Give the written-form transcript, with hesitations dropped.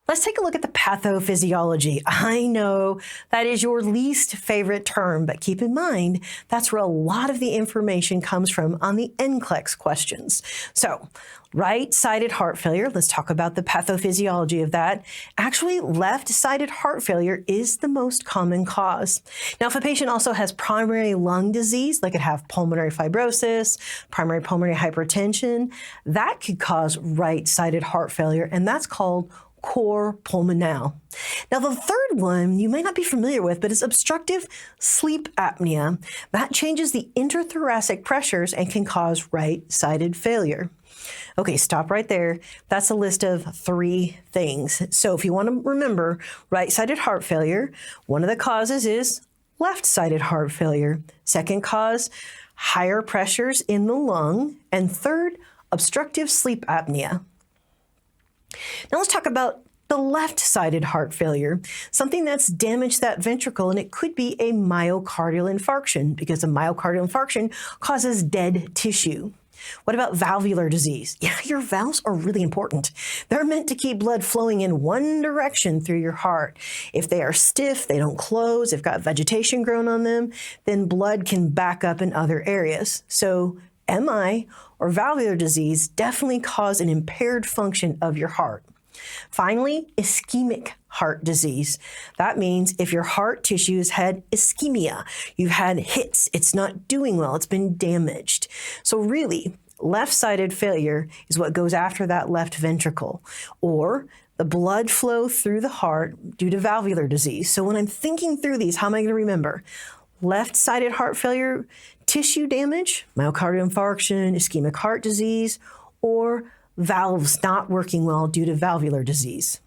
Let's take a look at the pathophysiology. I know that is your least favorite term, but keep in mind, that's where a lot of the information comes from on the NCLEX questions. So, right-sided heart failure, let's talk about the pathophysiology of that. Actually, left-sided heart failure is the most common cause. Now, if a patient also has primary lung disease, they could have pulmonary fibrosis, primary pulmonary hypertension, that could cause right-sided heart failure, and that's called cor pulmonale. Now, the third one you may not be familiar with, but it's obstructive sleep apnea. That changes the interthoracic pressures and can cause right-sided failure. Okay, stop right there. That's a list of 3 things. So if you want to remember right-sided heart failure, one of the causes is left-sided heart failure. Second cause, higher pressures in the lung. And third, obstructive sleep apnea. Now let's talk about the left-sided heart failure, something that's damaged that ventricle, and it could be a myocardial infarction because a myocardial infarction causes dead tissue. What about valvular disease? Yeah, your valves are really important. They're meant to keep blood flowing in one direction through your heart. If they are stiff, they don't close, they've got vegetation growing on them, then blood can back up in other areas. So MI or valvular disease definitely cause an impaired function of your heart. Finally, ischemic heart disease. That means if your heart tissue has had ischemia, you've had hits, it's not doing well, it's been damaged. So really, left-sided failure is what goes after that left ventricle, or the blood flow through the heart due to valvular disease. So when I'm thinking through these, how am I going to remember? Left-sided heart failure, tissue damage, myocardial infarction, ischemic heart disease, or valves not working well due to valvular disease.